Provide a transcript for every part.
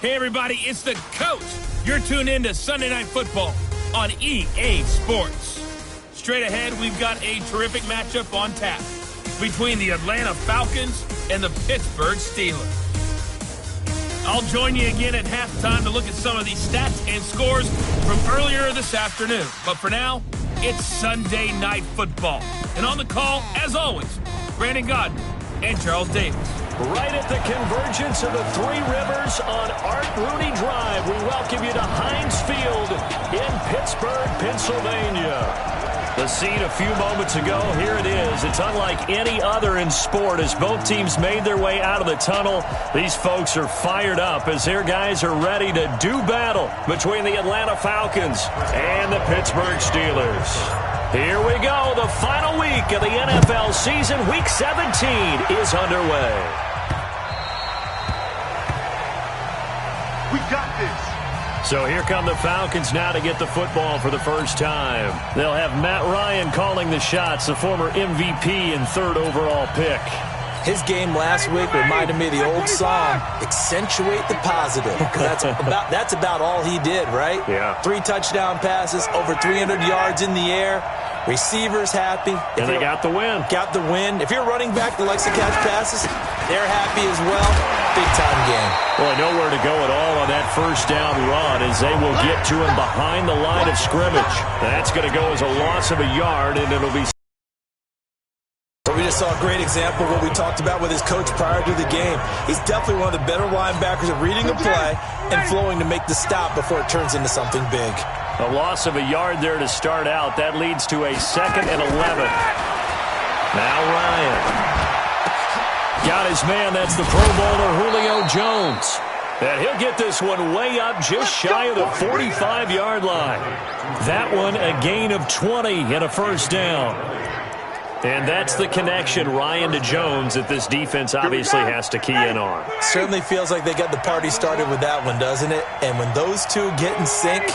Hey, everybody, it's the coach. You're tuned in to Sunday Night Football on EA Sports. Straight ahead, we've got a terrific matchup on tap between the Atlanta Falcons and the Pittsburgh Steelers. I'll join you again at halftime to look at some of these stats and scores from earlier this afternoon. But for now, it's Sunday Night Football. And on the call, as always, Brandon Godden and Charles Davis. Right at the convergence of the Three Rivers on Art Rooney Drive, we welcome you to Heinz Field in Pittsburgh, Pennsylvania. The scene a few moments ago, here it is. It's unlike any other in sport as both teams made their way out of the tunnel. These folks are fired up as their guys are ready to do battle between the Atlanta Falcons and the Pittsburgh Steelers. Here we go. The final week of the NFL season, Week 17, is underway. We got this. So here come the Falcons now to get the football for the first time. They'll have Matt Ryan calling the shots, the former MVP and third overall pick. His game last week reminded me of the old song, accentuate the positive. That's about all he did, right? Yeah. 3 touchdown passes, over 300 yards in the air. Receivers happy. And they got the win. Got the win. If you're a running back that likes to catch passes, they're happy as well. Big-time game. Well, nowhere to go at all on that first down run as they will get to him behind the line of scrimmage. That's going to go as a loss of a yard, and it'll be... We just saw a great example of what we talked about with his coach prior to the game. He's definitely one of the better linebackers at reading a play and flowing to make the stop before it turns into something big. A loss of a yard there to start out. That leads to a 2nd and 11. Now Ryan. Got his man. That's the Pro Bowler Julio Jones. And he'll get this one way up just shy of the 45-yard line. That one a gain of 20 and a first down. And that's the connection, Ryan to Jones, that this defense obviously has to key in on. Certainly feels like they got the party started with that one, doesn't it? And when those two get in sync,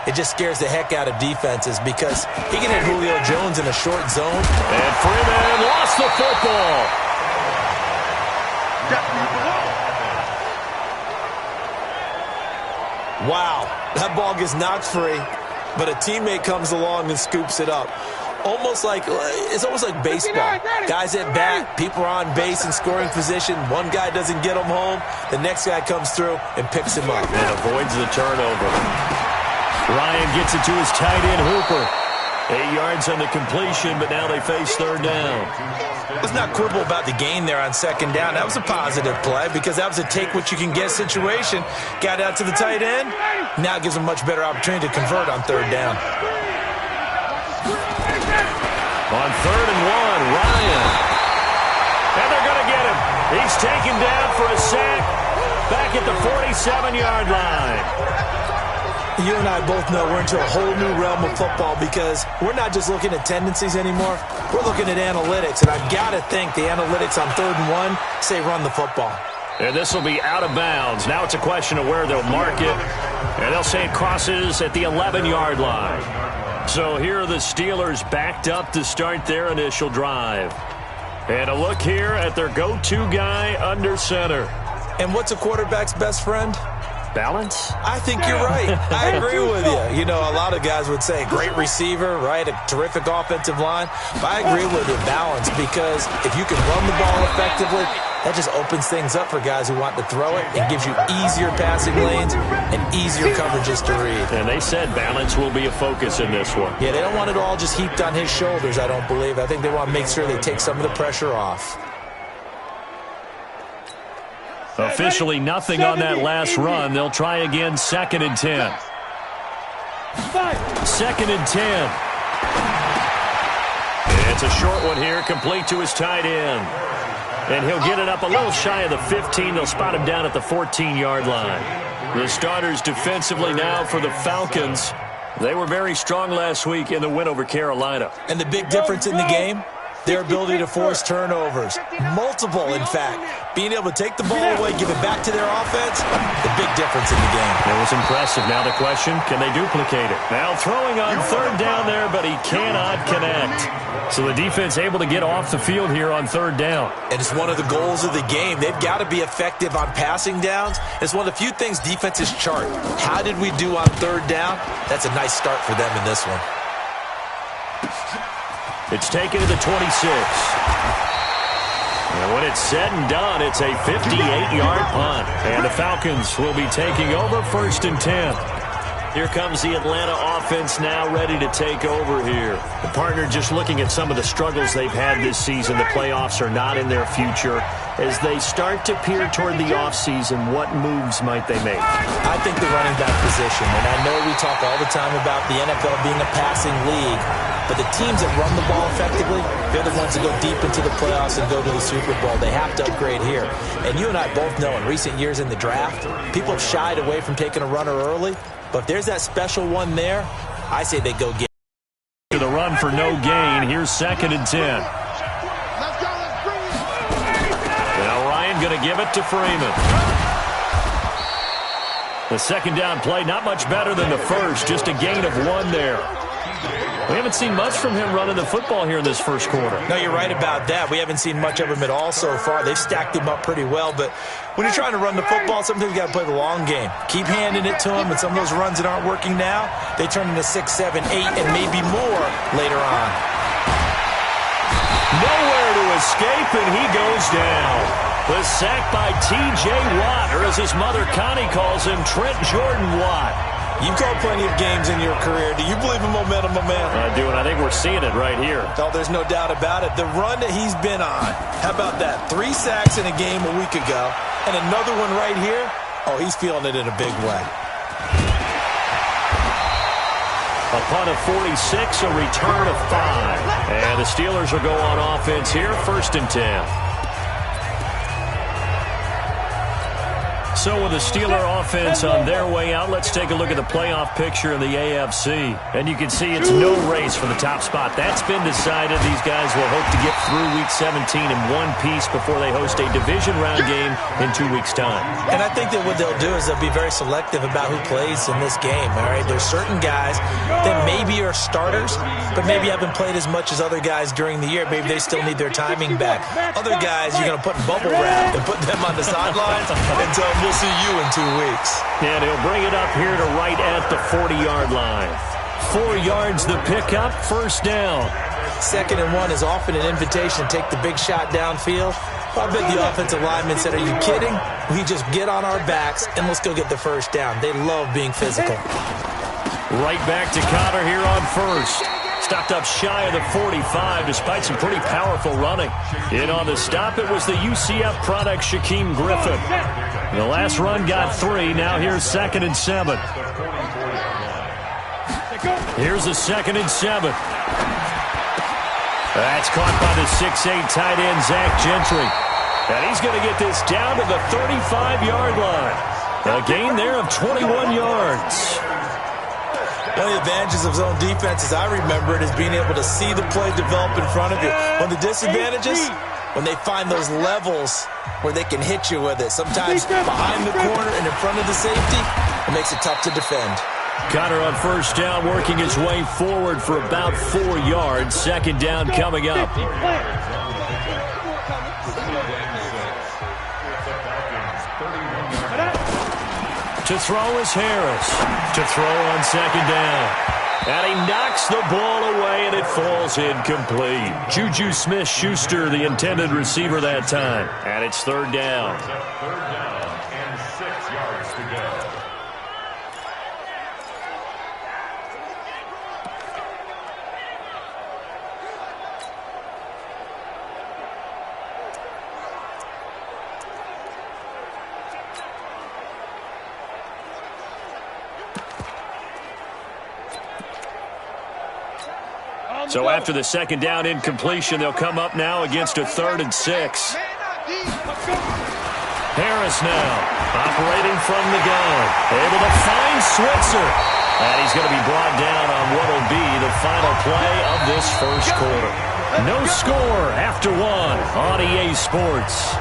it just scares the heck out of defenses because he can hit Julio Jones in a short zone. And Freeman lost the football. Wow, that ball gets knocked free, but a teammate comes along and scoops it up. It's almost like baseball. Guys at bat, people are on base in scoring position. One guy doesn't get him home. The next guy comes through and picks him up. And avoids the turnover. Ryan gets it to his tight end, Hooper. 8 yards on the completion, but now they face third down. Let's not quibble about the gain there on second down. That was a positive play because that was a take-what-you-can-get situation. Got out to the tight end. Now it gives him a much better opportunity to convert on third down. On 3rd and 1, Ryan. And they're going to get him. He's taken down for a sack back at the 47-yard line. You and I both know we're into a whole new realm of football because we're not just looking at tendencies anymore. We're looking at analytics, and I've got to think the analytics on 3rd and 1 say run the football. And this will be out of bounds. Now it's a question of where they'll mark it. And they'll say it crosses at the 11-yard line. So here are the Steelers backed up to start their initial drive. And a look here at their go-to guy under center. And what's a quarterback's best friend? Balance? I think you're right. I agree with you. You know, a lot of guys would say great receiver, right? A terrific offensive line. But I agree with you, balance, because if you can run the ball effectively, that just opens things up for guys who want to throw it and gives you easier passing lanes and easier coverages to read. And they said balance will be a focus in this one. Yeah, they don't want it all just heaped on his shoulders, I don't believe. I think they want to make sure they take some of the pressure off. Officially nothing on that last run. They'll try again, 2nd and 10. 2nd and 10. It's a short one here, complete to his tight end. And he'll get it up a little shy of the 15. They'll spot him down at the 14-yard line. The starters defensively now for the Falcons. They were very strong last week in the win over Carolina. And the big difference in the game? their ability to force turnovers. Multiple, in fact. Being able to take the ball away, give it back to their offense, the big difference in the game. It was impressive. Now the question, can they duplicate it? Now throwing on third down there, but he cannot connect. So the defense able to get off the field here on third down. And it's one of the goals of the game. They've got to be effective on passing downs. It's one of the few things defenses chart. How did we do on third down? That's a nice start for them in this one. It's taken to the 26. And when it's said and done, it's a 58-yard punt. And the Falcons will be taking over 1st and 10. Here comes the Atlanta offense now ready to take over here. The partner just looking at some of the struggles they've had this season. The playoffs are not in their future. As they start to peer toward the offseason, what moves might they make? I think the running back position, and I know we talk all the time about the NFL being a passing league, but the teams that run the ball effectively, they're the ones that go deep into the playoffs and go to the Super Bowl. They have to upgrade here. And you and I both know in recent years in the draft, people have shied away from taking a runner early, but if there's that special one there, I say they go get it. To the run for no gain. Here's 2nd and 10. Now Ryan going to give it to Freeman. The 2nd down play, not much better than the first, just a gain of 1 there. We haven't seen much from him running the football here in this first quarter. No, you're right about that. We haven't seen much of him at all so far. They've stacked him up pretty well, but when you're trying to run the football, sometimes you got to play the long game. Keep handing it to him, and some of those runs that aren't working now, they turn into 6, 7, 8, and maybe more later on. Nowhere to escape, and he goes down. The sack by T.J. Watt, or as his mother Connie calls him, Trent Jordan Watt. You've called plenty of games in your career. Do you believe in momentum, my man? I do, and I think we're seeing it right here. Oh, there's no doubt about it. The run that he's been on, how about that? 3 sacks in a game a week ago, and another one right here. Oh, he's feeling it in a big way. A punt of 46, a return of 5. And the Steelers will go on offense here, 1st and 10. So with the Steeler offense on their way out, let's take a look at the playoff picture in the AFC. And you can see it's no race for the top spot. That's been decided. These guys will hope to get through Week 17 in one piece before they host a division round game in 2 weeks' time. And I think that what they'll do is they'll be very selective about who plays in this game, all right? There's certain guys that maybe are starters, but maybe haven't played as much as other guys during the year. Maybe they still need their timing back. Other guys, you're going to put in bubble wrap and put them on the sidelines until we'll see you in 2 weeks. And he'll bring it up here to right at the 40-yard line. 4 yards the pickup, 1st down. 2nd and 1 is often an invitation to take the big shot downfield. I bet the offensive lineman said, are you kidding? We just get on our backs and let's go get the 1st down. They love being physical. Right back to Connor here on 1st. Stopped up shy of the 45 despite some pretty powerful running. In on the stop, it was the UCF product Shaquem Griffin. The last run got 3. Now here's 2nd and 7. Here's a 2nd and 7. That's caught by the 6'8 tight end Zach Gentry. And he's going to get this down to the 35-yard line. A gain there of 21 yards. One of the advantages of zone defense, as I remember it, is being able to see the play develop in front of you. One of the disadvantages, when they find those levels where they can hit you with it. Sometimes behind the corner and in front of the safety, it makes it tough to defend. Connor on 1st down, working his way forward for about 4 yards. 2nd down coming up. To throw is Harris. To throw on 2nd down. And he knocks the ball away, and it falls incomplete. Juju Smith-Schuster, the intended receiver that time. And it's 3rd down. 3rd down and 6 yards to go. So after the 2nd down incompletion, they'll come up now against a 3rd and 6. Harris now operating from the gun. Able to find Switzer. And he's going to be brought down on what will be the final play of this first quarter. No score after one on EA Sports.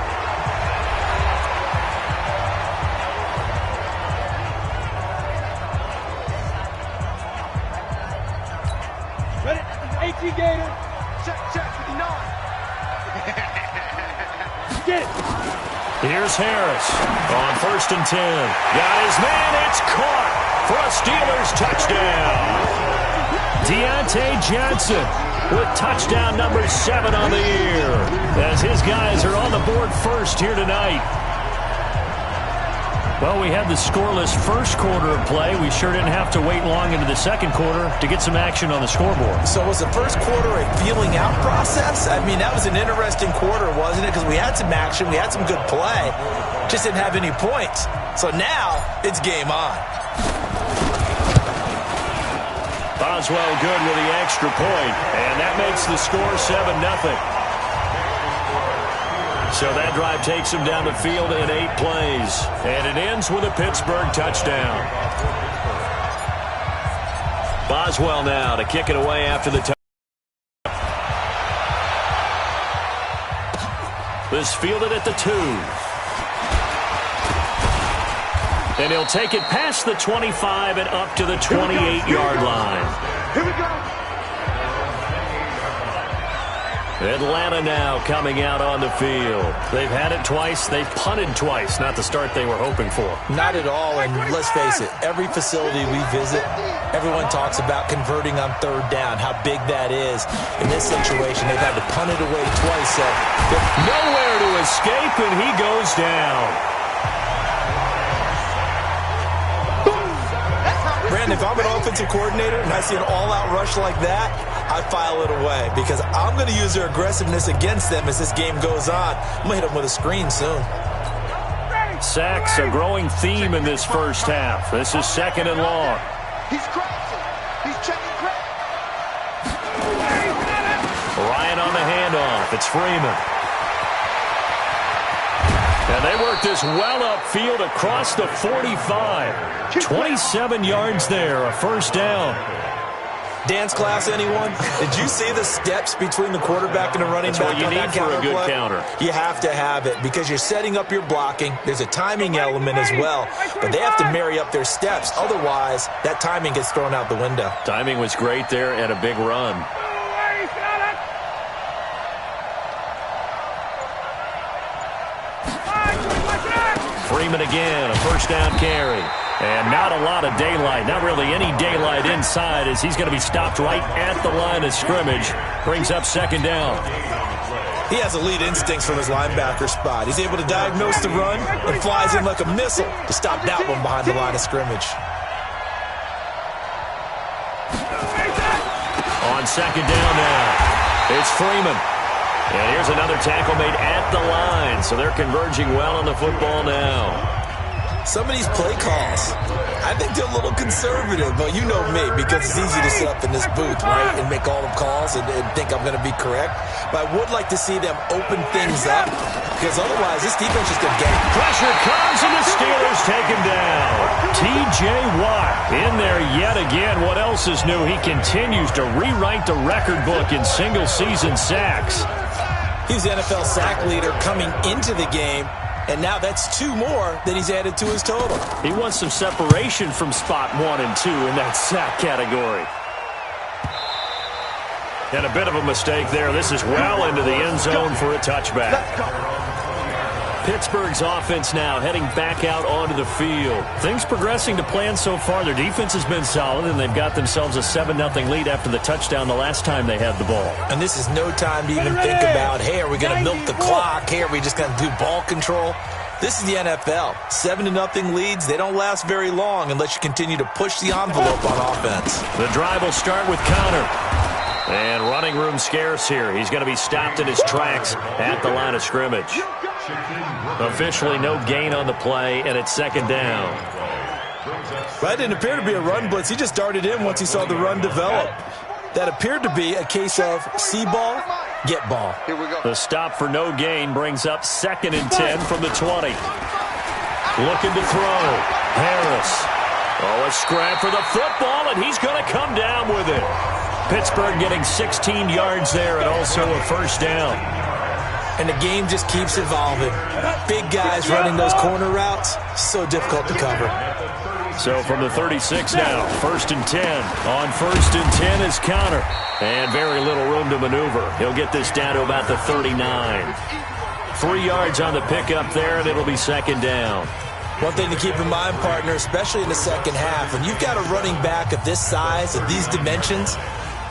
Ready? 18 Gator. Check, 59. Get it. Here's Harris on 1st and 10. Got his man. It's caught for a Steelers touchdown. Deontay Johnson with touchdown number 7 on the year as his guys are on the board first here tonight. Well, we had the scoreless first quarter of play. We sure didn't have to wait long into the second quarter to get some action on the scoreboard. So was the first quarter a feeling out process? I mean, that was an interesting quarter, wasn't it? Because we had some action, we had some good play, just didn't have any points. So now it's game on. Boswell good with the extra point, and that makes the score 7-0. So that drive takes him down the field in 8 plays, and it ends with a Pittsburgh touchdown. Boswell now to kick it away after the touchdown. This fielded at the 2. And he'll take it past the 25 and up to the 28-yard line. Here we go. Atlanta now coming out on the field. They've had it twice. They've punted twice. Not the start they were hoping for. Not at all, and let's face it, every facility we visit, everyone talks about converting on 3rd down, how big that is. In this situation, they've had to punt it away twice. So nowhere to escape, and he goes down. Brandon, if I'm an offensive coordinator and I see an all-out rush like that, I file it away because I'm going to use their aggressiveness against them as this game goes on. I'm going to hit them with a screen soon. Sacks, a growing theme in this first half. This is 2nd and long. He's crossing. He's checking crack. Ryan on the handoff. It's Freeman. And they work this well upfield across the 45. 27 yards there, a first down. Dance class, anyone? Did you see the steps between the quarterback and the running back? That's what you need for a good play? counter. You have to have it because you're setting up your blocking. There's a timing element as well, but they have to marry up their steps. Otherwise, that timing gets thrown out the window. Timing was great there and a big run. Freeman again, a first down carry. And not a lot of daylight, not really any daylight inside as he's going to be stopped right at the line of scrimmage. Brings up 2nd down. He has elite instincts from his linebacker spot. He's able to diagnose the run and flies in like a missile to stop that one behind the line of scrimmage. On 2nd down now, it's Freeman. And here's another tackle made at the line, so they're converging well on the football now. Some of these play calls, I think they're a little conservative, but you know me, because it's easy to sit up in this booth, right, and make all the calls and think I'm going to be correct. But I would like to see them open things up, because otherwise this defense is going to get it. Pressure comes, and the Steelers take him down. T.J. Watt in there yet again. What else is new? He continues to rewrite the record book in single-season sacks. He's the NFL sack leader coming into the game. And now that's 2 more that he's added to his total. He wants some separation from spot 1 and 2 in that sack category. And a bit of a mistake there. This is well into the end zone for a touchback. Pittsburgh's offense now heading back out onto the field. Things progressing to plan so far. Their defense has been solid, and they've got themselves a 7-0 lead after the touchdown the last time they had the ball. And this is no time to even think about, hey, are we going to milk the clock? Hey, are we just going to do ball control? This is the NFL. 7-0 leads, they don't last very long unless you continue to push the envelope on offense. The drive will start with Connor. And running room scarce here. He's going to be stopped in his tracks at the line of scrimmage. Officially no gain on the play, and it's 2nd down. That didn't appear to be a run blitz. He just darted in once he saw the run develop. That appeared to be a case of see ball, get ball. Here we go. The stop for no gain brings up 2nd and 10 from the 20. Looking to throw. Harris. Oh, a scrap for the football, and he's going to come down with it. Pittsburgh getting 16 yards there and also a first down. And the game just keeps evolving. Big guys running those corner routes, so difficult to cover. So from the 36 now, 1st and 10. On 1st and 10 is Conner. And very little room to maneuver. He'll get this down to about the 39. 3 yards on the pickup there, and it'll be 2nd down. One thing to keep in mind, partner, especially in the second half, when you've got a running back of this size, of these dimensions,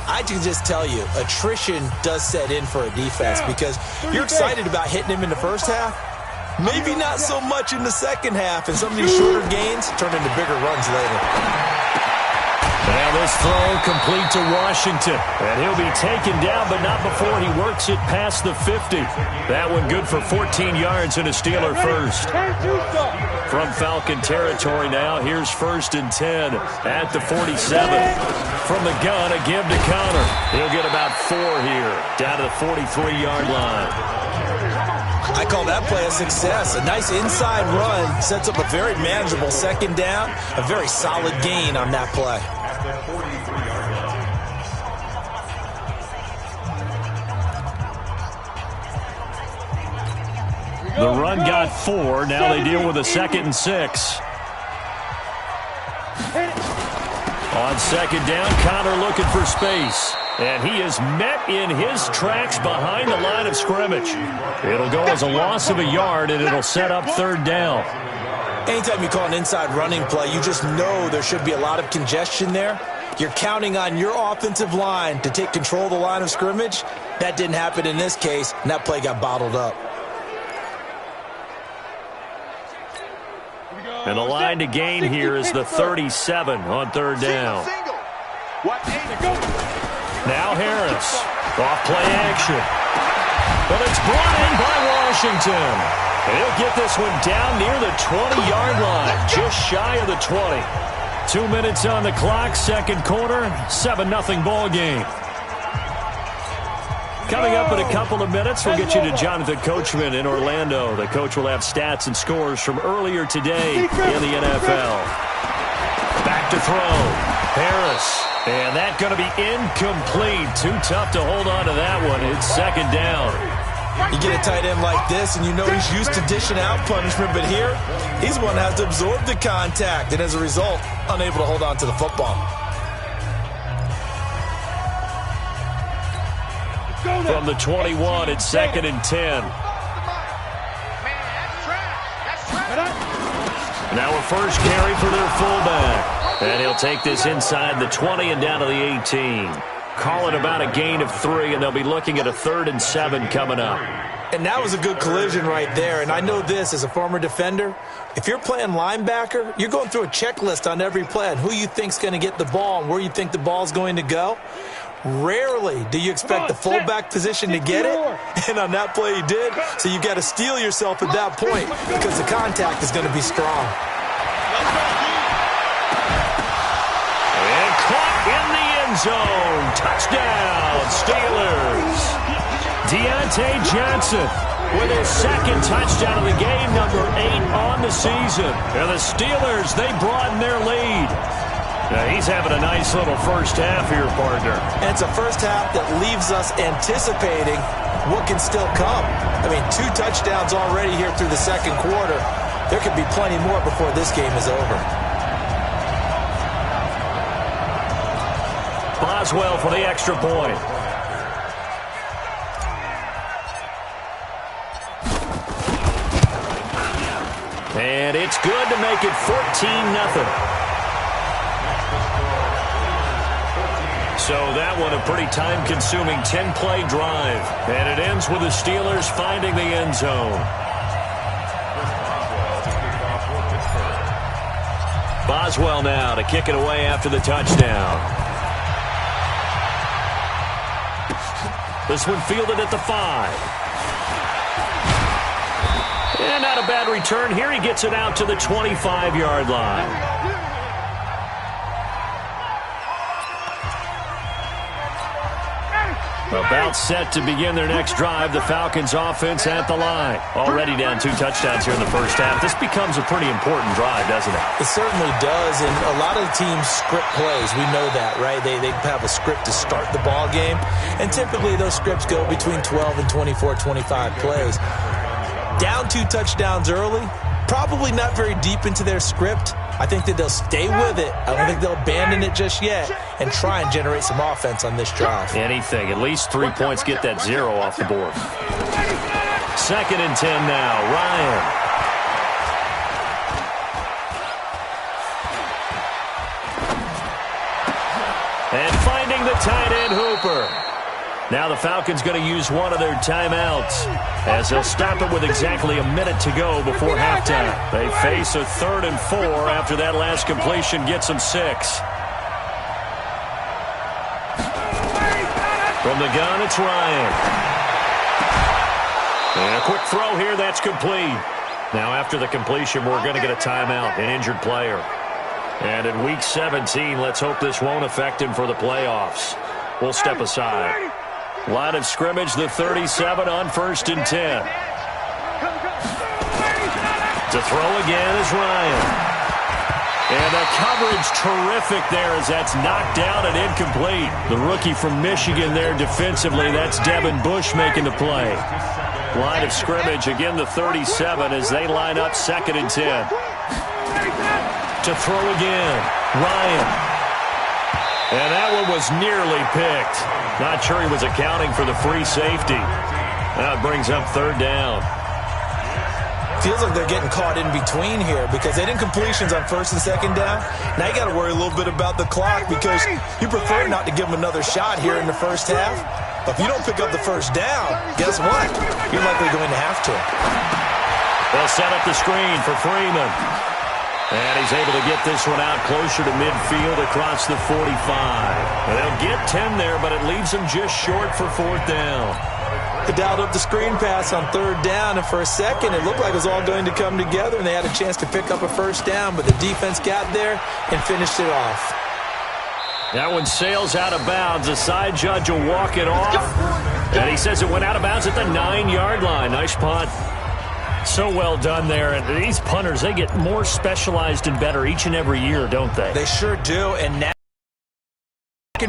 I can just tell you, attrition does set in for a defense because you're excited about hitting him in the first half. Maybe not so much in the second half, and some of these shorter gains turn into bigger runs later. Now this throw complete to Washington. And he'll be taken down, but not before he works it past the 50. That one good for 14 yards and a Steeler first. From Falcon territory now, here's 1st and 10 at the 47. From the gun, a give to Conner. He'll get about 4 here, down to the 43-yard line. I call that play a success. A nice inside run sets up a very manageable 2nd down, a very solid gain on that play. The run got 4. Now they deal with a 2nd and 6. On 2nd down, Conner looking for space. And he is met in his tracks behind the line of scrimmage. It'll go as a loss of a yard, and it'll set up 3rd down. Anytime you call an inside running play, you just know there should be a lot of congestion there. You're counting on your offensive line to take control of the line of scrimmage. That didn't happen in this case, and that play got bottled up. And the line to gain here is the 37 on 3rd down. Now Harris. Off play action. But it's brought in by Washington. And he'll get this one down near the 20-yard line, just shy of the 20. 2 minutes on the clock, 2nd quarter, 7-0 ball game. Coming up in a couple of minutes, we'll get you to Jonathan Coachman in Orlando. The coach will have stats and scores from earlier today in the NFL. Back to throw. Harris. And that's going to be incomplete. Too tough to hold on to that one. It's 2nd down. You get a tight end like this, and you know he's used to dishing out punishment, but here, he's one that has to absorb the contact, and as a result, unable to hold on to the football. From the 21, it's 2nd and 10. Now a first carry for their fullback. And he'll take this inside the 20 and down to the 18. Call it about a gain of 3, and they'll be looking at a 3rd and 7 coming up. And that was a good collision right there. And I know this as a former defender. If you're playing linebacker, you're going through a checklist on every play on who you think's going to get the ball and where you think the ball's going to go. Rarely do you expect the fullback position to get it. And on that play he did. So you've got to steel yourself at that point because the contact is going to be strong. And caught in the end zone. Touchdown, Steelers. Deontay Johnson with his 2nd touchdown of the game, number 8 on the season. And the Steelers, they broaden their lead. Now he's having a nice little first half here, partner. And it's a first half that leaves us anticipating what can still come. I mean, 2 touchdowns already here through the 2nd quarter. There could be plenty more before this game is over. Boswell for the extra point. And it's good to make it 14-0. So that one a pretty time-consuming 10-play drive. And it ends with the Steelers finding the end zone. Boswell now to kick it away after the touchdown. This one fielded at the 5. And not a bad return here. He gets it out to the 25-yard line. About set to begin their next drive, the Falcons offense at the line. Already down 2 touchdowns here in the first half. This becomes a pretty important drive, doesn't it? It certainly does, and a lot of teams script plays. We know that, right? They have a script to start the ball game, and typically those scripts go between 12 and 24, 25 plays. Down 2 touchdowns early, probably not very deep into their script. I think that they'll stay with it. I don't think they'll abandon it just yet and try and generate some offense on this drive. Anything. At least 3 points, get that 0 off the board. 2nd and 10 now. Ryan. And finding the tight end Hooper. Now the Falcons going to use one of their timeouts as they'll stop it with exactly a minute to go before halftime. They face a 3rd and 4 after that last completion gets them 6. From the gun, it's Ryan. And a quick throw here, that's complete. Now after the completion, we're going to get a timeout, an injured player. And in Week 17, let's hope this won't affect him for the playoffs. We'll step aside. Line of scrimmage, the 37 on 1st and 10. To throw again is Ryan. And the coverage terrific there as that's knocked down and incomplete. The rookie from Michigan there defensively, that's Devin Bush making the play. Line of scrimmage, again the 37 as they line up 2nd and 10. To throw again, Ryan. And that one was nearly picked. Not sure he was accounting for the free safety. Now it brings up 3rd down. Feels like they're getting caught in between here because they didn't completions on 1st and 2nd down. Now you got to worry a little bit about the clock because you prefer not to give them another shot here in the first half. But if you don't pick up the 1st down, guess what? You're likely going to have to. They'll set up the screen for Freeman. And he's able to get this one out closer to midfield across the 45. And they'll get 10 there, but it leaves them just short for 4th down. They dialed up the screen pass on 3rd down, and for a second it looked like it was all going to come together, and they had a chance to pick up a 1st down, but the defense got there and finished it off. That one sails out of bounds. The side judge will walk it off, and he says it went out of bounds at the 9-yard line. Nice punt. So well done there. And these punters, they get more specialized and better each and every year, don't they? They sure do. And now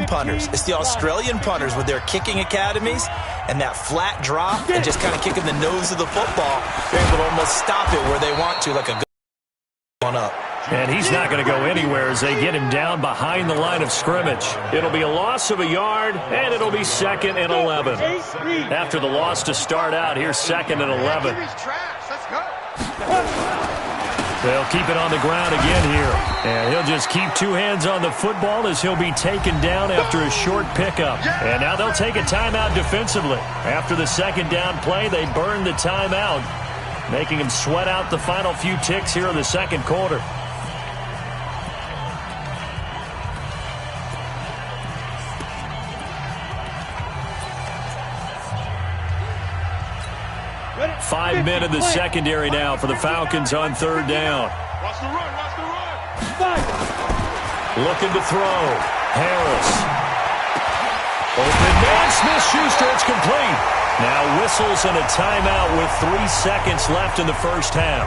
punters. It's the Australian punters with their kicking academies and that flat drop and just kind of kicking the nose of the football. They're able to almost stop it where they want to, like a good one up. And he's not going to go anywhere as they get him down behind the line of scrimmage. It'll be a loss of a yard, and it'll be 2nd and 11. After the loss to start out, here's 2nd and 11. They'll keep it on the ground again here. And he'll just keep 2 hands on the football as he'll be taken down after a short pickup. And now they'll take a timeout defensively. After the 2nd down play, they burn the timeout, making him sweat out the final few ticks here in the 2nd quarter. Five men in the secondary now for the Falcons on 3rd down. Watch the run, watch the run. Looking to throw. Harris. Open man, Smith-Schuster, it's complete. Now whistles and a timeout with 3 seconds left in the first half.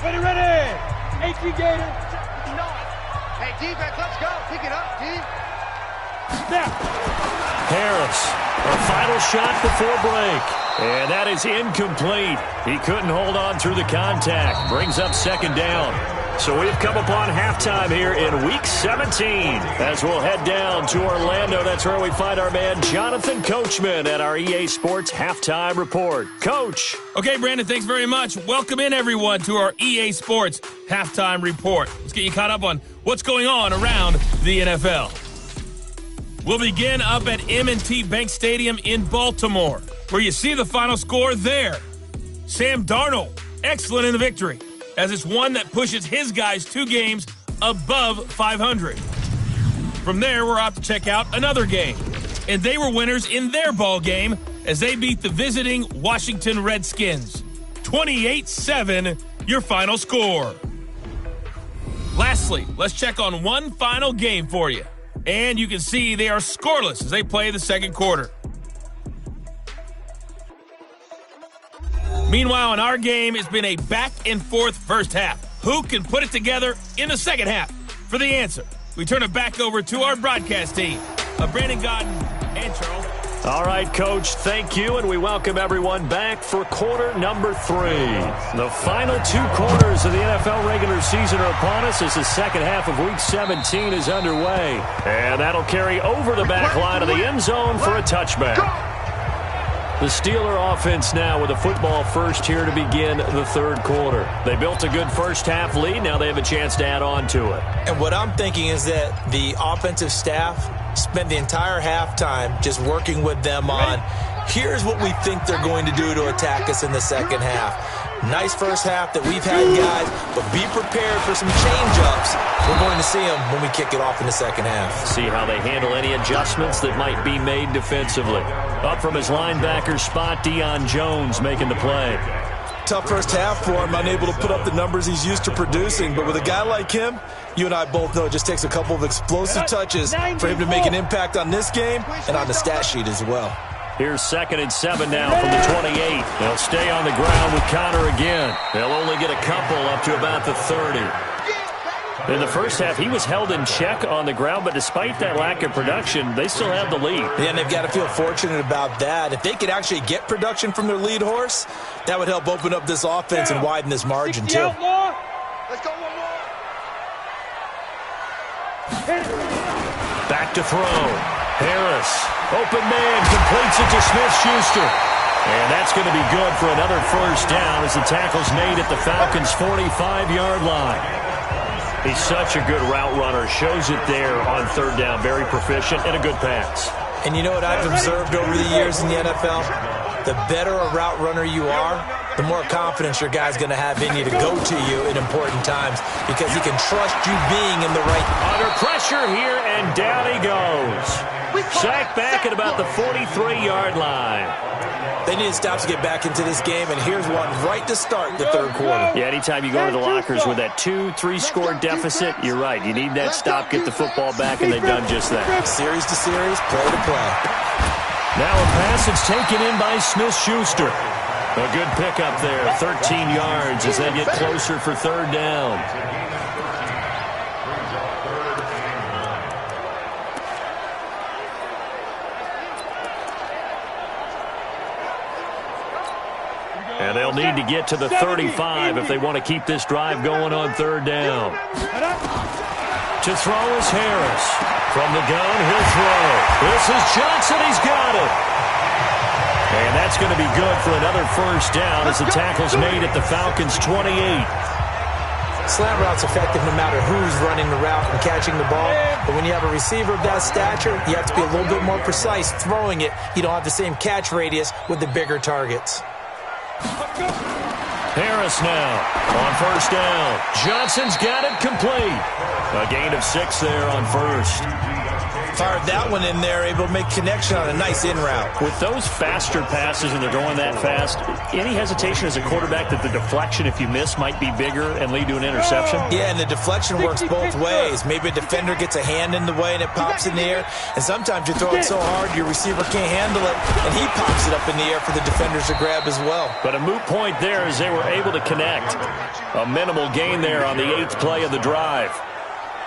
Ready, ready. 18 Gator. Hey, defense, let's go. Pick it up, D. Snap. Harris, a final shot before break. And that is incomplete. He couldn't hold on through the contact. Brings up 2nd down. So we've come upon halftime here in Week 17. As we'll head down to Orlando, that's where we find our man Jonathan Coachman at our EA Sports Halftime Report. Coach. Okay, Brandon, thanks very much. Welcome in, everyone, to our EA Sports Halftime Report. Let's get you caught up on what's going on around the NFL. We'll begin up at M&T Bank Stadium in Baltimore, where you see the final score there. Sam Darnold, excellent in the victory, as it's one that pushes his guys 2 games above 500. From there, we're off to check out another game, and they were winners in their ball game as they beat the visiting Washington Redskins. 28-7, your final score. Lastly, let's check on one final game for you. And you can see they are scoreless as they play the second quarter. Meanwhile, in our game, it's been a back-and-forth first half. Who can put it together in the second half? For the answer, we turn it back over to our broadcast team of Brandon Godden and Charles. All right, Coach, thank you, and we welcome everyone back for quarter number 3. The final 2 quarters of the NFL regular season are upon us as the second half of Week 17 is underway. And that'll carry over the back line of the end zone for a touchback. The Steeler offense now with a football first here to begin the third quarter. They built a good first half lead. Now they have a chance to add on to it. And what I'm thinking is that the offensive staff spent the entire halftime just working with them on, here's what we think they're going to do to attack us in the second half. Nice first half that we've had, guys, but be prepared for some change-ups. We're going to see them when we kick it off in the second half. See how they handle any adjustments that might be made defensively. Up from his linebacker spot, Deion Jones making the play. Tough first half for him, unable to put up the numbers he's used to producing. But with a guy like him, you and I both know it just takes a couple of explosive touches for him to make an impact on this game and on the stat sheet as well. Here's 2nd and 7 now from the 28. They'll stay on the ground with Connor again. They'll only get a couple up to about the 30. In the first half, he was held in check on the ground, but despite that lack of production, they still have the lead. Yeah, and they've got to feel fortunate about that. If they could actually get production from their lead horse, that would help open up this offense and widen this margin, too. Let's go one more. Back to throw. Harris, open man, completes it to Smith-Schuster. And that's going to be good for another first down as the tackle's made at the Falcons' 45-yard line. He's such a good route runner. Shows it there on third down. Very proficient and a good pass. And you know what I've observed over the years in the NFL? The better a route runner you are, the more confidence your guy's going to have in you to go to you in important times because he can trust you being in the right. Under pressure here, and down he goes. Sacked back at about the 43-yard line. They need stops to get back into this game, and here's one right to start the third quarter. Yeah, anytime you go to the lockers with that 2-3 score deficit, you're right. You need that stop, get the football back, and they've done just that. Series to series, play to play. Now a pass that's taken in by Smith-Schuster. A good pickup there, 13 yards as they get closer for third down. And they'll need to get to the 35 if they want to keep this drive going on third down. To throw is Harris. From the gun, he'll throw. This is Johnson. He's got it. And that's going to be good for another first down as the tackle's made at the Falcons' 28. Slant route's effective no matter who's running the route and catching the ball. But when you have a receiver of that stature, you have to be a little bit more precise throwing it. You don't have the same catch radius with the bigger targets. Harris now on first down. Johnson's got it complete. A gain of 6 there on first. Fired that one in there, able to make connection on a nice in route. With those faster passes and they're going that fast, any hesitation as a quarterback that the deflection, if you miss, might be bigger and lead to an interception? Yeah, and the deflection works both ways. Maybe a defender gets a hand in the way and it pops in the air. And sometimes you throw it so hard your receiver can't handle it, and he pops it up in the air for the defenders to grab as well. But a moot point there as they were able to connect. A minimal gain there on the 8th play of the drive.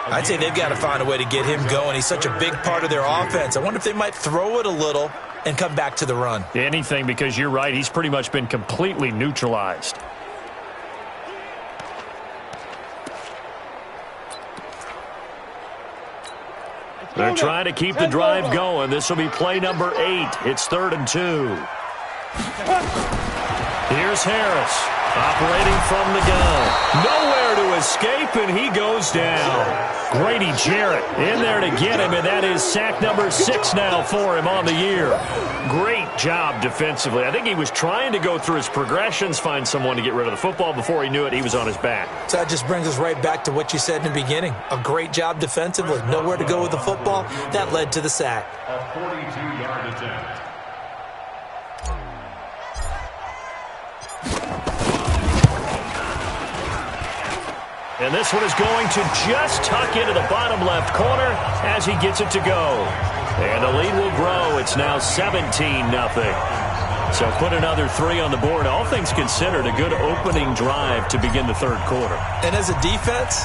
I'd say they've got to find a way to get him going. He's such a big part of their offense. I wonder if they might throw it a little and come back to the run. Anything, because you're right. He's pretty much been completely neutralized. They're trying to keep the drive going. This will be play number 8. It's 3rd and 2. Here's Harris. Operating from the gun. Nowhere to escape, and he goes down. Grady Jarrett in there to get him, and that is sack number 6 now for him on the year. Great job defensively. I think he was trying to go through his progressions, find someone to get rid of the football. Before he knew it, he was on his back. So that just brings us right back to what you said in the beginning. A great job defensively. Nowhere to go with the football. That led to the sack. A 42-yard attempt. And this one is going to just tuck into the bottom left corner as he gets it to go. And the lead will grow. It's now 17-0. So put another 3 on the board. All things considered, a good opening drive to begin the third quarter. And as a defense,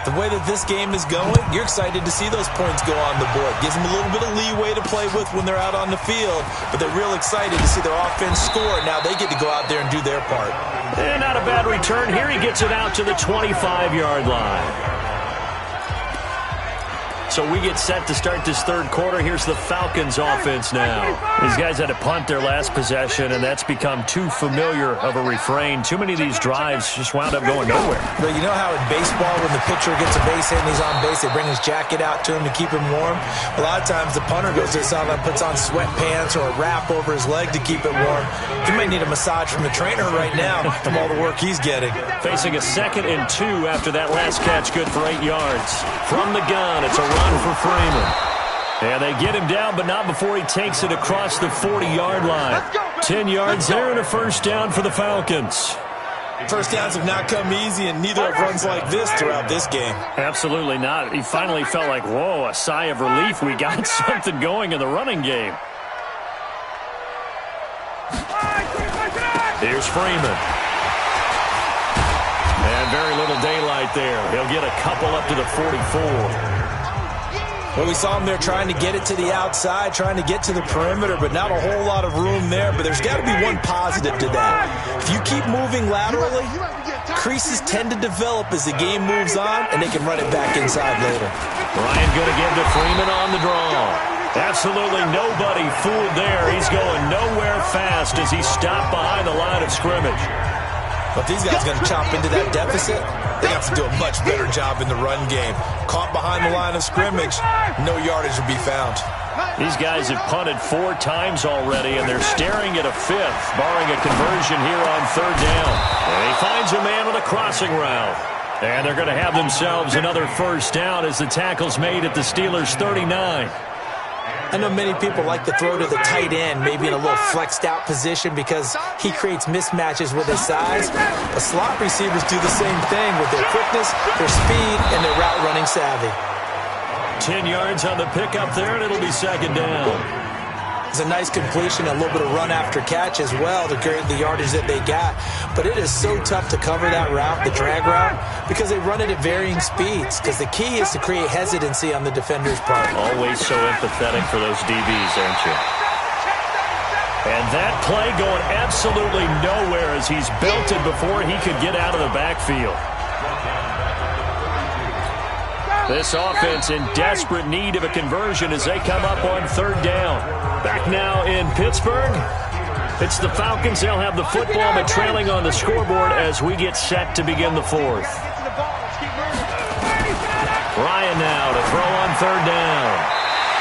the way that this game is going, you're excited to see those points go on the board. Gives them a little bit of leeway to play with when they're out on the field, but they're real excited to see their offense score. Now they get to go out there and do their part. And not a bad return here. He gets it out to the 25-yard line. So we get set to start this third quarter. Here's the Falcons offense now. These guys had to punt their last possession, and that's become too familiar of a refrain. Too many of these drives just wound up going nowhere. But you know how in baseball, when the pitcher gets a base hit and he's on base, they bring his jacket out to him to keep him warm? A lot of times the punter goes to the sideline, puts on sweatpants or a wrap over his leg to keep it warm. He might need a massage from the trainer right now from all the work he's getting. Facing a 2nd and 2 after that last catch, good for 8 yards. From the gun, it's a run for Freeman. And they get him down, but not before he takes it across the 40-yard line. 10 yards there and a first down for the Falcons. First downs have not come easy, and neither have runs like this throughout this game. Absolutely not. He finally felt like, whoa, a sigh of relief. We got something going in the running game. Here's Freeman. And very little daylight there. He'll get a couple up to the 44. Well, we saw him there trying to get it to the outside, trying to get to the perimeter, but not a whole lot of room there. But there's got to be one positive to that. If you keep moving laterally, creases tend to develop as the game moves on, and they can run it back inside later. Ryan going to give to Freeman on the draw. Absolutely nobody fooled there. He's going nowhere fast as he stopped behind the line of scrimmage. But these guys are going to chop into that deficit. They have to do a much better job in the run game. Caught behind the line of scrimmage, no yardage will be found. These guys have punted 4 times already, and they're staring at a 5th, barring a conversion here on 3rd down. And he finds a man on a crossing route. And they're going to have themselves another first down as the tackle's made at the Steelers' 39. I know many people like to throw to the tight end, maybe in a little flexed out position because he creates mismatches with his size. But slot receivers do the same thing with their quickness, their speed, and their route running savvy. 10 yards on the pickup there, and it'll be 2nd down. It's a nice completion, a little bit of run after catch as well to create the yardage that they got. But it is so tough to cover that route, the drag route, because they run it at varying speeds. Because the key is to create hesitancy on the defender's part. Always so empathetic for those DBs, aren't you? And that play going absolutely nowhere as he's belted before he could get out of the backfield. This offense in desperate need of a conversion as they come up on 3rd down. Back now in Pittsburgh. It's the Falcons. They'll have the football, but trailing on the scoreboard as we get set to begin the 4th. Ryan now to throw on 3rd down.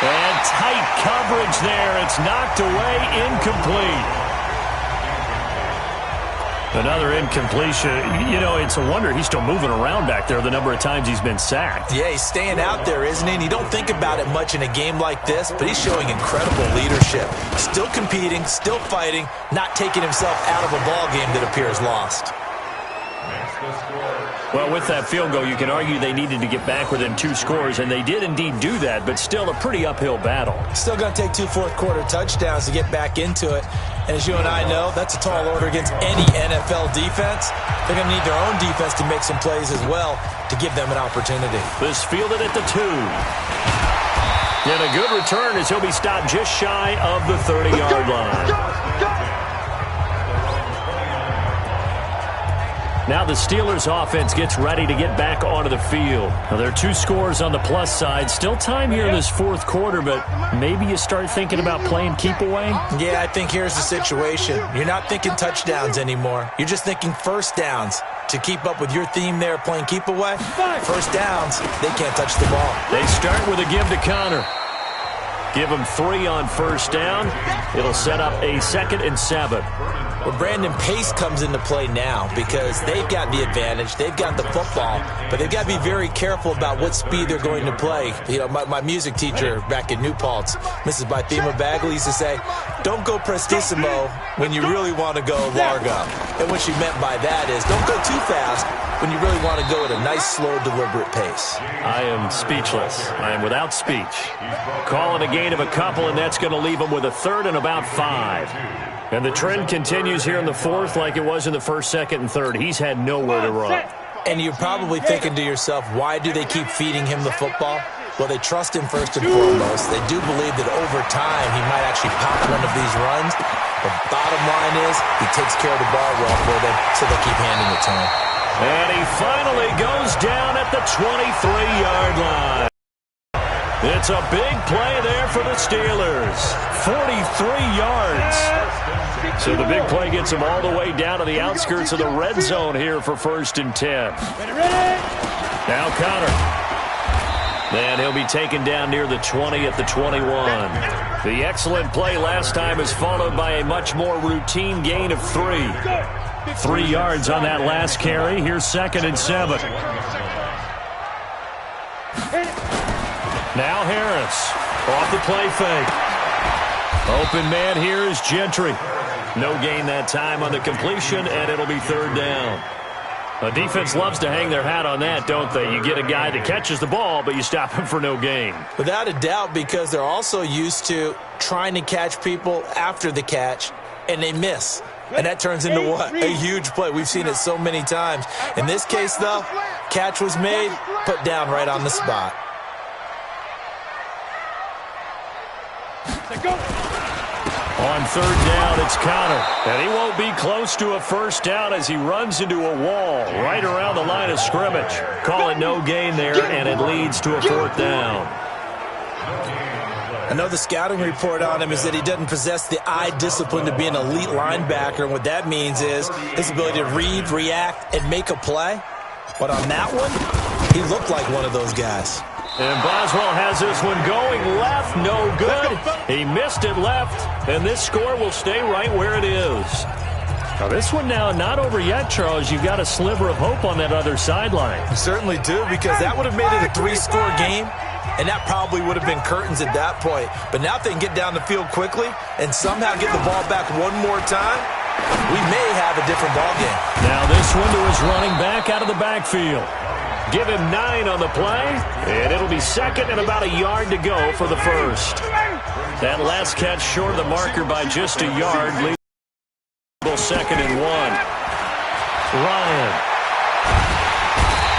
And tight coverage there. It's knocked away, incomplete. Another incompletion. You know, it's a wonder he's still moving around back there the number of times he's been sacked. Yeah, he's staying out there, isn't he? And you don't think about it much in a game like this, but he's showing incredible leadership. Still competing, still fighting, not taking himself out of a ball game that appears lost. Well, with that field goal, you can argue they needed to get back within 2 scores, and they did indeed do that, but still a pretty uphill battle. Still going to take 2 fourth-quarter touchdowns to get back into it. And as you and I know, that's a tall order against any NFL defense. They're going to need their own defense to make some plays as well to give them an opportunity. This fielded at the 2. And a good return as he'll be stopped just shy of the 30-yard line. Now the Steelers offense gets ready to get back onto the field. Now there are 2 scores on the plus side. Still time here in this 4th quarter, but maybe you start thinking about playing keep away? Yeah, I think here's the situation. You're not thinking touchdowns anymore. You're just thinking first downs. To keep up with your theme there, playing keep away, first downs, they can't touch the ball. They start with a give to Connor. Give him 3 on first down. It'll set up a 2nd and 7. Well, Brandon, pace comes into play now because they've got the advantage. They've got the football, but they've got to be very careful about what speed they're going to play. You know, my music teacher back in New Paltz, Mrs. Bythema Bagley, used to say, don't go prestissimo when you really want to go largo. And what she meant by that is don't go too fast when you really want to go at a nice, slow, deliberate pace. I am speechless. I am without speech. Calling a gain of a couple, and that's going to leave them with a 3rd and about 5. And the trend continues here in the 4th like it was in the 1st, 2nd, and 3rd. He's had nowhere to run. And you're probably thinking to yourself, why do they keep feeding him the football? Well, they trust him first and foremost. They do believe that over time he might actually pop one of these runs. The bottom line is he takes care of the ball well for them, so they keep handing it to him. And he finally goes down at the 23-yard line. It's a big play there for the Steelers. 43 yards. So the big play gets him all the way down to the outskirts of the red zone here for 1st and 10. Now Connor. And he'll be taken down near the 20 at the 21. The excellent play last time is followed by a much more routine gain of 3. 3 yards on that last carry. Here's 2nd and 7. Now Harris off the play fake. Open man here is Gentry. No gain that time on the completion, and it'll be 3rd down. A defense loves to hang their hat on that, don't they? You get a guy that catches the ball, but you stop him for no gain. Without a doubt, because they're also used to trying to catch people after the catch, and they miss. And that turns into what? A huge play. We've seen it so many times. In this case, though, catch was made, put down right on the spot. On 3rd down, it's Connor. And he won't be close to a 1st down as he runs into a wall right around the line of scrimmage. Call it no gain there, and it leads to a 4th down. I know the scouting report on him is that he doesn't possess the eye discipline to be an elite linebacker. And what that means is his ability to read, react, and make a play. But on that one, he looked like one of those guys. And Boswell has this one going left, no good. He missed it left, and this score will stay right where it is. Now this one now not over yet, Charles. You've got a sliver of hope on that other sideline. You certainly do, because that would have made it a 3-score game, and that probably would have been curtains at that point. But now if they can get down the field quickly and somehow get the ball back one more time, we may have a different ball game. Now this one to his running back out of the backfield. Give him 9 on the play, and it'll be 2nd and about a yard to go for the 1st. That last catch short of the marker by just a yard, leaving 2nd and 1. Ryan.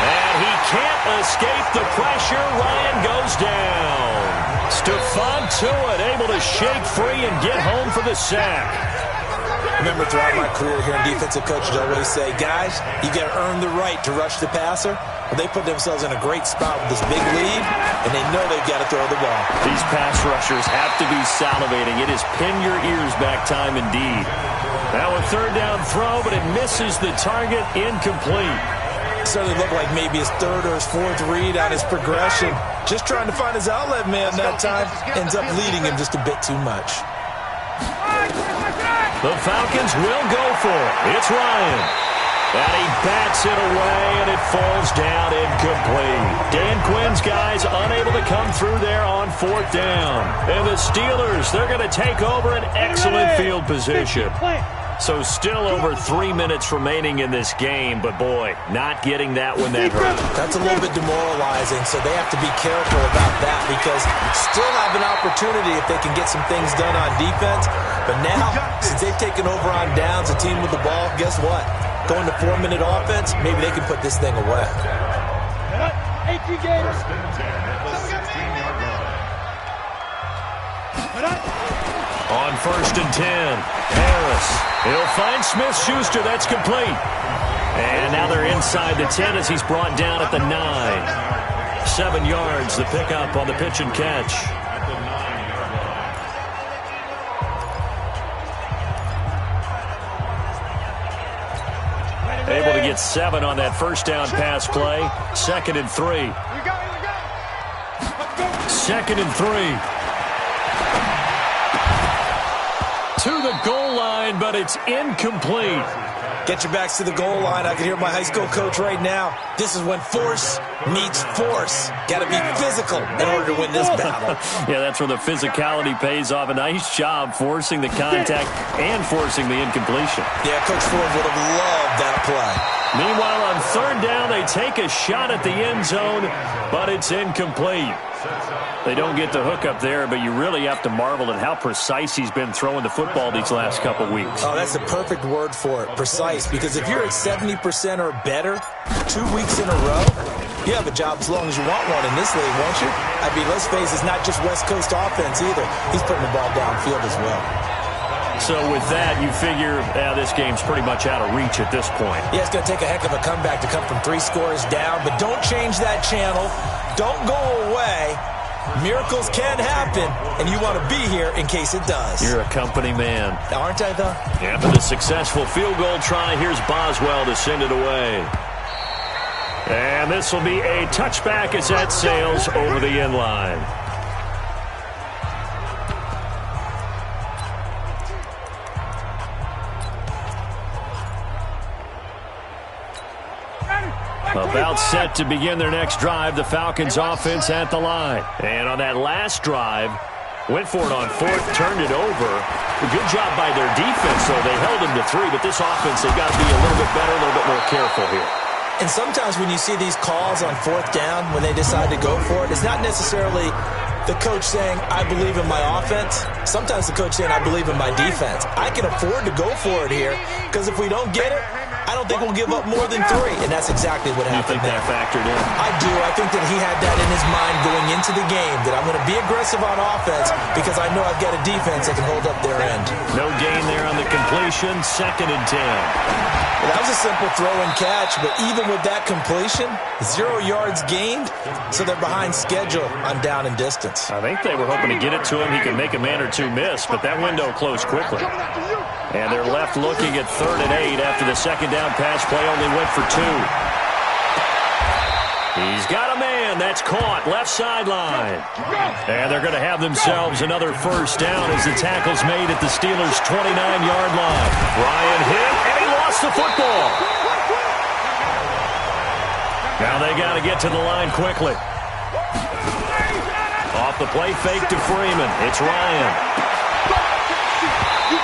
And he can't escape the pressure. Ryan goes down. Stephon Tuitt able to shake free and get home for the sack. Remember, throughout my career here in defensive coaches, I always say, guys, you got to earn the right to rush the passer. Well, they put themselves in a great spot with this big lead, and they know they've got to throw the ball. These pass rushers have to be salivating. It is pin your ears back time indeed. Now a 3rd down throw, but it misses the target, incomplete. Certainly looked like maybe his 3rd or his 4th read on his progression. Just trying to find his outlet man that time. Ends up leading him just a bit too much. The Falcons will go for it. It's Ryan. And he bats it away, and it falls down incomplete. Dan Quinn's guys unable to come through there on 4th down. And the Steelers, they're going to take over an excellent field position. So still over 3 minutes remaining in this game, but boy, not getting that one that hurt. That's a little bit demoralizing, so they have to be careful about that because still have an opportunity if they can get some things done on defense. But now, since they've taken over on downs, a team with the ball, guess what? Going to 4-minute offense, maybe they can put this thing away. On 1st and 10, Harris. He'll find Smith-Schuster. That's complete. And now they're inside the 10 as he's brought down at the 9. 7 yards, the pickup on the pitch and catch. Able to get 7 on that 1st down pass play. 2nd and 3. 2nd and 3. to the goal line, but it's incomplete. Get your backs to the goal line. I can hear my high school coach right now. This is when force meets force. Got to be physical in order to win this battle. Yeah, that's where the physicality pays off. A nice job forcing the contact and forcing the incompletion. Yeah, Coach Ford would have loved that play. Meanwhile, on third down, they take a shot at the end zone, but it's incomplete. They don't get the hook up there, but you really have to marvel at how precise he's been throwing the football these last couple weeks. Oh, that's the perfect word for it, precise, because if you're at 70% or better 2 weeks in a row, you have a job as long as you want one in this league, won't you? I mean, let's face it, it's not just West Coast offense either. He's putting the ball downfield as well. So with that, you figure this game's pretty much out of reach at this point. Yeah, it's going to take a heck of a comeback to come from 3 scores down, but don't change that channel. Don't go away. Miracles can happen, and you want to be here in case it does. You're a company man. Aren't I, though? After the successful field goal try, here's Boswell to send it away. And this will be a touchback as that sails over the end line. About set to begin their next drive, the Falcons offense at the line. And on that last drive, went for it on fourth, turned it over. A good job by their defense, though. They held them to 3, but this offense, they've got to be a little bit better, a little bit more careful here. And sometimes when you see these calls on fourth down, when they decide to go for it, it's not necessarily the coach saying, I believe in my offense. Sometimes the coach saying, I believe in my defense. I can afford to go for it here, because if we don't get it, I don't think we'll give up more than 3, and that's exactly what happened there. You think that factored in? I do. I think that he had that in his mind going into the game, that I'm going to be aggressive on offense because I know I've got a defense that can hold up their end. No gain there on the completion, 2nd and 10. Well, that was a simple throw and catch, but even with that completion, 0 yards gained, so they're behind schedule on down and distance. I think they were hoping to get it to him. He could make a man or 2 miss, but that window closed quickly. And they're left looking at 3rd and 8 after the second down pass play only went for 2. He's got a man. That's caught. Left sideline. And they're going to have themselves another first down as the tackle's made at the Steelers' 29-yard line. Ryan hit, and he lost the football. Now they got to get to the line quickly. Off the play fake to Freeman. It's Ryan.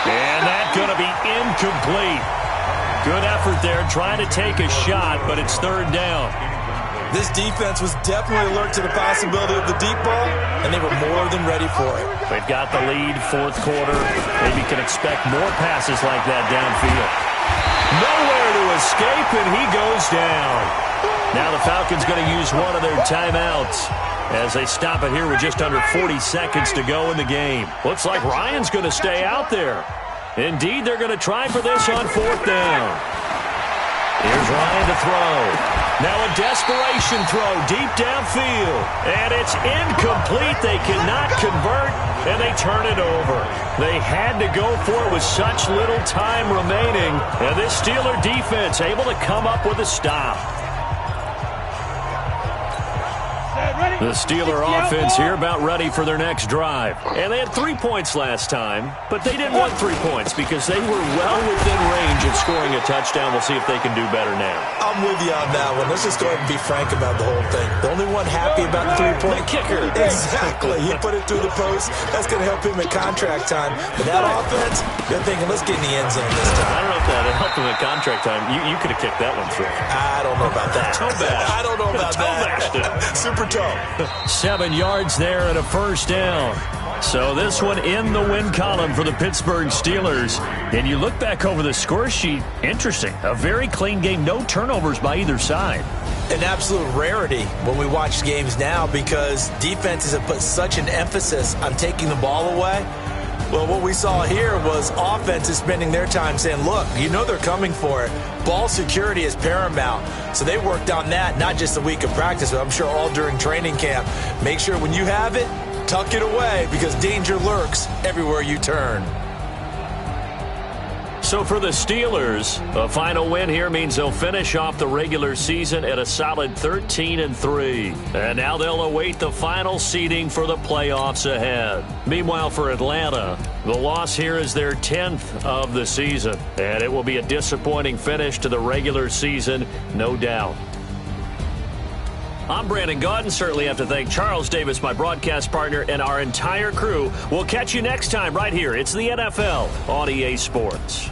And that's going to be incomplete. Good effort there, trying to take a shot, but it's 3rd down. This defense was definitely alert to the possibility of the deep ball, and they were more than ready for it. They've got the lead, 4th quarter. Maybe can expect more passes like that downfield. Nowhere to escape, and he goes down. Now the Falcons going to use one of their timeouts as they stop it here with just under 40 seconds to go in the game. Looks like Ryan's going to stay out there. Indeed, they're going to try for this on 4th down. Here's Ryan to throw. Now a desperation throw deep downfield. And it's incomplete. They cannot convert, and they turn it over. They had to go for it with such little time remaining. And this Steeler defense able to come up with a stop. The Steeler offense here about ready for their next drive. And they had 3 points last time, but they didn't want 3 points because they were well within range of scoring a touchdown. We'll see if they can do better now. I'm with you on that one. Let's just go ahead and be frank about the whole thing. The only one happy about the 3-point kicker. Exactly. He put it through the post. That's going to help him at contract time. But that offense, they're thinking, let's get in the end zone this time. I don't know if that helped him at contract time. You could have kicked that one through. I don't know about that. Toe bash. I don't know about that. Super toe. 7 yards there and a first down. So this one in the win column for the Pittsburgh Steelers. And you look back over the score sheet, interesting. A very clean game, no turnovers by either side. An absolute rarity when we watch games now because defenses have put such an emphasis on taking the ball away. Well, what we saw here was offenses spending their time saying, look, you know they're coming for it. Ball security is paramount. So they worked on that, not just a week of practice, but I'm sure all during training camp. Make sure when you have it, tuck it away because danger lurks everywhere you turn. So for the Steelers, a final win here means they'll finish off the regular season at a solid 13-3. And now they'll await the final seeding for the playoffs ahead. Meanwhile, for Atlanta, The loss here is their 10th of the season, and it will be a disappointing finish to the regular season, no doubt. I'm Brandon Gaudin. Certainly have to thank Charles Davis, my broadcast partner, and our entire crew. We'll catch you next time right here. It's the NFL on EA Sports.